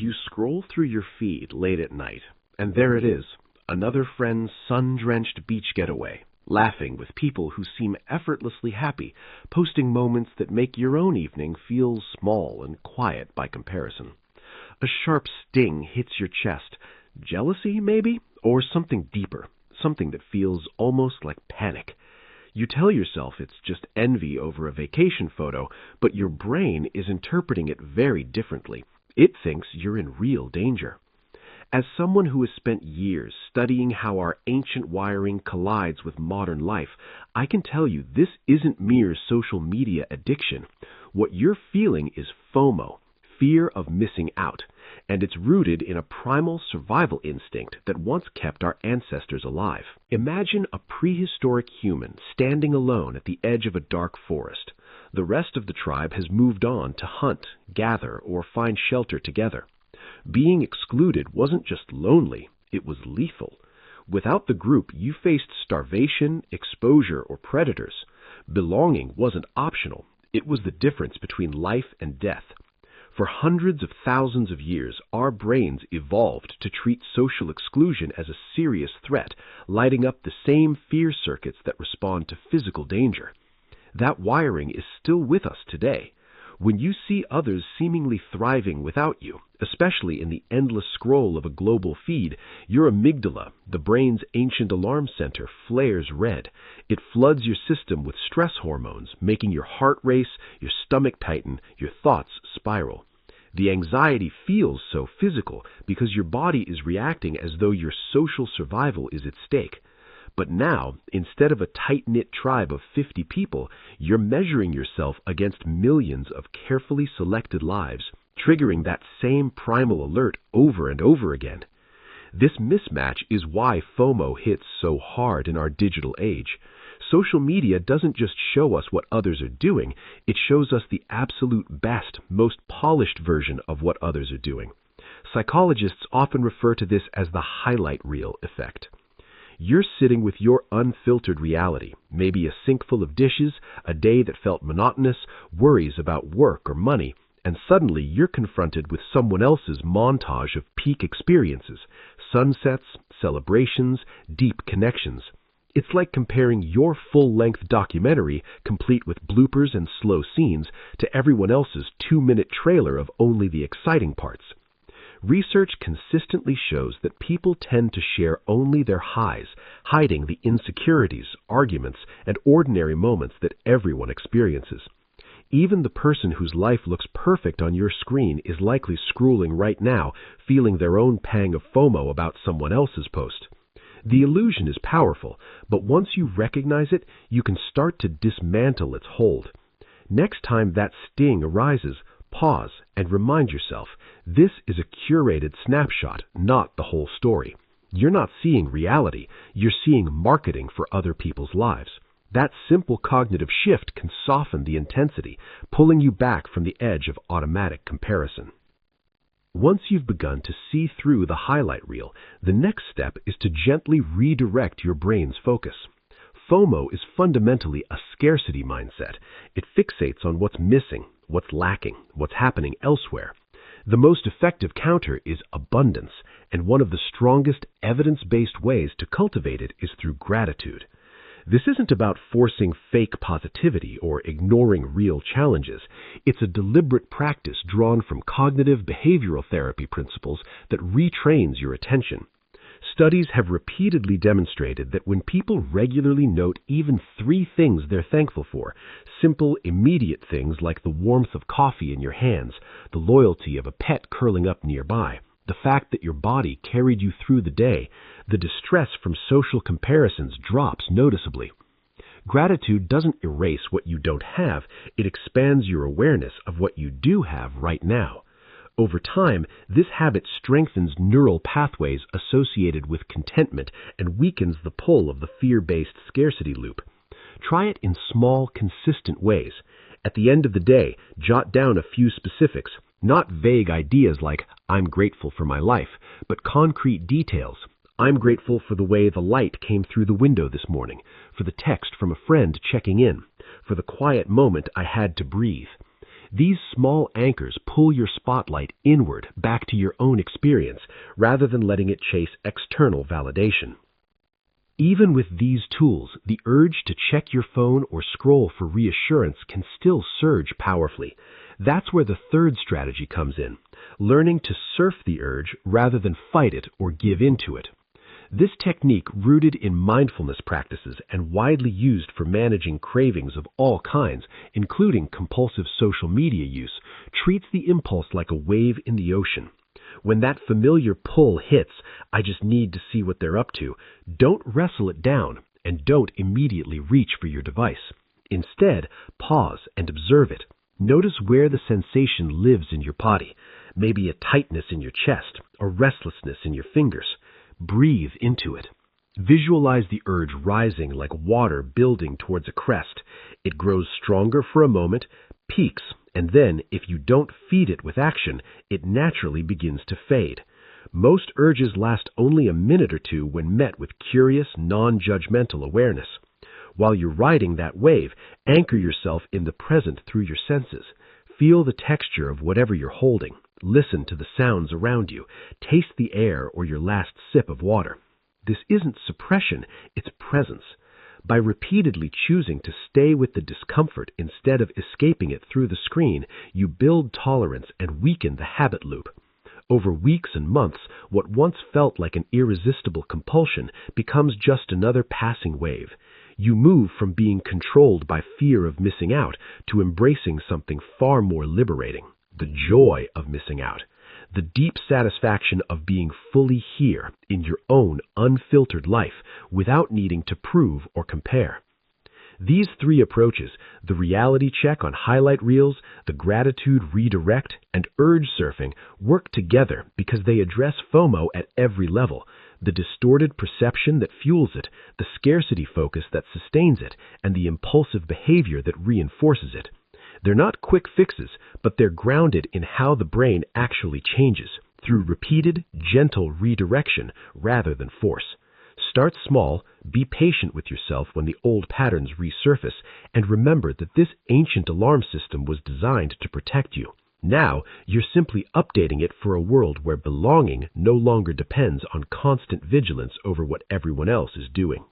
You scroll through your feed late at night, and there it is, another friend's sun-drenched beach getaway, laughing with people who seem effortlessly happy, posting moments that make your own evening feel small and quiet by comparison. A sharp sting hits your chest. Jealousy, maybe? Or something deeper, something that feels almost like panic. You tell yourself it's just envy over a vacation photo, but your brain is interpreting it very differently. It thinks you're in real danger. As someone who has spent years studying how our ancient wiring collides with modern life, I can tell you this isn't mere social media addiction. What you're feeling is FOMO, fear of missing out, and it's rooted in a primal survival instinct that once kept our ancestors alive. Imagine a prehistoric human standing alone at the edge of a dark forest. The rest of the tribe has moved on to hunt, gather, or find shelter together. Being excluded wasn't just lonely, it was lethal. Without the group, you faced starvation, exposure, or predators. Belonging wasn't optional, it was the difference between life and death. For hundreds of thousands of years, our brains evolved to treat social exclusion as a serious threat, lighting up the same fear circuits that respond to physical danger. That wiring is still with us today. When you see others seemingly thriving without you, especially in the endless scroll of a global feed, your amygdala, the brain's ancient alarm center, flares red. It floods your system with stress hormones, making your heart race, your stomach tighten, your thoughts spiral. The anxiety feels so physical because your body is reacting as though your social survival is at stake. But now, instead of a tight-knit tribe of 50 people, you're measuring yourself against millions of carefully selected lives, triggering that same primal alert over and over again. This mismatch is why FOMO hits so hard in our digital age. Social media doesn't just show us what others are doing, it shows us the absolute best, most polished version of what others are doing. Psychologists often refer to this as the highlight reel effect. You're sitting with your unfiltered reality, maybe a sink full of dishes, a day that felt monotonous, worries about work or money, and suddenly you're confronted with someone else's montage of peak experiences, sunsets, celebrations, deep connections. It's like comparing your full-length documentary, complete with bloopers and slow scenes, to everyone else's 2-minute trailer of only the exciting parts. Research consistently shows that people tend to share only their highs, hiding the insecurities, arguments, and ordinary moments that everyone experiences. Even the person whose life looks perfect on your screen is likely scrolling right now, feeling their own pang of FOMO about someone else's post. The illusion is powerful, but once you recognize it, you can start to dismantle its hold. Next time that sting arises, pause and remind yourself, this is a curated snapshot, not the whole story. You're not seeing reality, you're seeing marketing for other people's lives. That simple cognitive shift can soften the intensity, pulling you back from the edge of automatic comparison. Once you've begun to see through the highlight reel, the next step is to gently redirect your brain's focus. FOMO is fundamentally a scarcity mindset. It fixates on what's missing, what's lacking, what's happening elsewhere. The most effective counter is abundance, and one of the strongest evidence-based ways to cultivate it is through gratitude. This isn't about forcing fake positivity or ignoring real challenges. It's a deliberate practice drawn from cognitive behavioral therapy principles that retrains your attention. Studies have repeatedly demonstrated that when people regularly note even 3 things they're thankful for, simple, immediate things like the warmth of coffee in your hands, the loyalty of a pet curling up nearby, the fact that your body carried you through the day, the distress from social comparisons drops noticeably. Gratitude doesn't erase what you don't have, it expands your awareness of what you do have right now. Over time, this habit strengthens neural pathways associated with contentment and weakens the pull of the fear-based scarcity loop. Try it in small, consistent ways. At the end of the day, jot down a few specifics, not vague ideas like, I'm grateful for my life, but concrete details. I'm grateful for the way the light came through the window this morning, for the text from a friend checking in, for the quiet moment I had to breathe. These small anchors pull your spotlight inward back to your own experience rather than letting it chase external validation. Even with these tools, the urge to check your phone or scroll for reassurance can still surge powerfully. That's where the third strategy comes in, learning to surf the urge rather than fight it or give in to it. This technique, rooted in mindfulness practices and widely used for managing cravings of all kinds, including compulsive social media use, treats the impulse like a wave in the ocean. When that familiar pull hits, "I just need to see what they're up to," don't wrestle it down and don't immediately reach for your device. Instead, pause and observe it. Notice where the sensation lives in your body, maybe a tightness in your chest, a restlessness in your fingers. Breathe into it. Visualize the urge rising like water building towards a crest. It grows stronger for a moment, peaks, and then, if you don't feed it with action, it naturally begins to fade. Most urges last only a minute or two when met with curious, non-judgmental awareness. While you're riding that wave, anchor yourself in the present through your senses. Feel the texture of whatever you're holding. Listen to the sounds around you. Taste the air or your last sip of water. This isn't suppression, it's presence. By repeatedly choosing to stay with the discomfort instead of escaping it through the screen, you build tolerance and weaken the habit loop. Over weeks and months, what once felt like an irresistible compulsion becomes just another passing wave. You move from being controlled by fear of missing out to embracing something far more liberating, the joy of missing out. The deep satisfaction of being fully here in your own unfiltered life without needing to prove or compare. These three approaches, the reality check on highlight reels, the gratitude redirect, and urge surfing, work together because they address FOMO at every level, the distorted perception that fuels it, the scarcity focus that sustains it, and the impulsive behavior that reinforces it. They're not quick fixes, but they're grounded in how the brain actually changes, through repeated, gentle redirection rather than force. Start small, be patient with yourself when the old patterns resurface, and remember that this ancient alarm system was designed to protect you. Now, you're simply updating it for a world where belonging no longer depends on constant vigilance over what everyone else is doing.